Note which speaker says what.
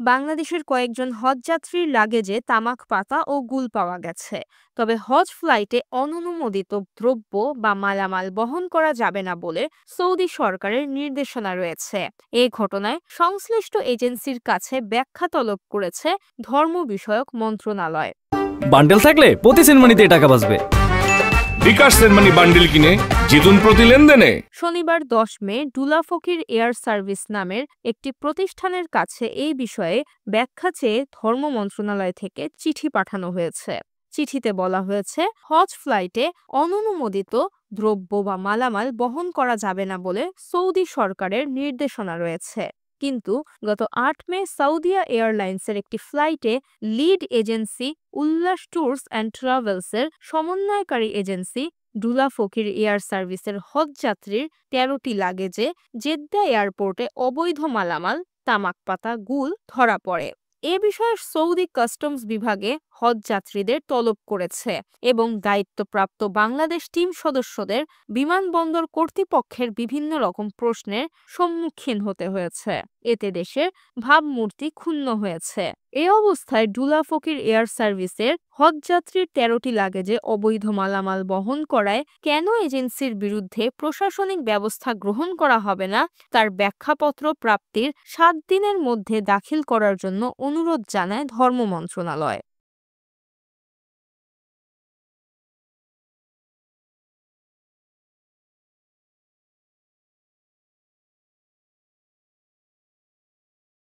Speaker 1: বাংলাদেশের কয়েকজন হজযাত্রীর লাগেজে তামাক পাতা ও গুল পাওয়া গেছে। তবে হজ ফ্লাইটে অননুমোদিত দ্রব্য বা মালামাল বহন করা যাবে না বলে সৌদি সরকারের নির্দেশনা রয়েছে। এই ঘটনায় সংশ্লিষ্ট এজেন্সির কাছে ব্যাখ্যা তলব করেছে ধর্ম বিষয়ক মন্ত্রণালয়।
Speaker 2: বান্ডেল থাকলে প্রতি সেনমানিতে টাকা বাঁচবে।
Speaker 3: বিকাশ সেনমানি বান্ডেল কিনে জিতুন প্রতি লেনদেনে।
Speaker 1: শনিবার 10 মে ডুলা ফকির এয়ার সার্ভিস নামের একটি প্রতিষ্ঠানের কাছে এই বিষয়ে ব্যাখ্যা চেয়ে ধর্ম মন্ত্রণালয় থেকে চিঠি পাঠানো হয়েছে। চিঠিতে বলা হয়েছে, হজ ফ্লাইটে অননুমোদিত দ্রব্য বা মালামাল বহন করা যাবে না বলে সৌদি সরকারের নির্দেশনা রয়েছে। কিন্তু গত 8 মে সাউদিয়া এয়ারলাইন্সের একটি ফ্লাইটে লিড এজেন্সি উল্লাস ট্যুরস অ্যান্ড ট্রাভেলসের সমন্বয়কারী এজেন্সি ডুলা ফকির এয়ার সার্ভিসের হজযাত্রীর 13টি লাগেজে জেদ্দা এয়ারপোর্টে অবৈধ মালামাল, তামাক পাতা, গুল ধরা পড়ে। এ বিষয়ে সৌদি কাস্টমস বিভাগে হজযাত্রীদের তলব করেছে এবং দায়িত্বপ্রাপ্ত বাংলাদেশ টিম সদস্যদের বিমানবন্দর কর্তৃপক্ষের বিভিন্ন রকম প্রশ্নের সম্মুখীন হতে হয়েছে। এতে দেশের ভাবমূর্তি ক্ষুণ্ণ হয়েছে। এ অবস্থায় ডুলা ফকির এয়ার সার্ভিসের হজযাত্রীর 13টি লাগেজে অবৈধ মালামাল বহন করায় কেন এজেন্সির বিরুদ্ধে প্রশাসনিক ব্যবস্থা গ্রহণ করা হবে না তার ব্যাখ্যাপত্র প্রাপ্তির 7 দিনের মধ্যে দাখিল করার জন্য অনুরোধ জানায় ধর্ম মন্ত্রণালয়।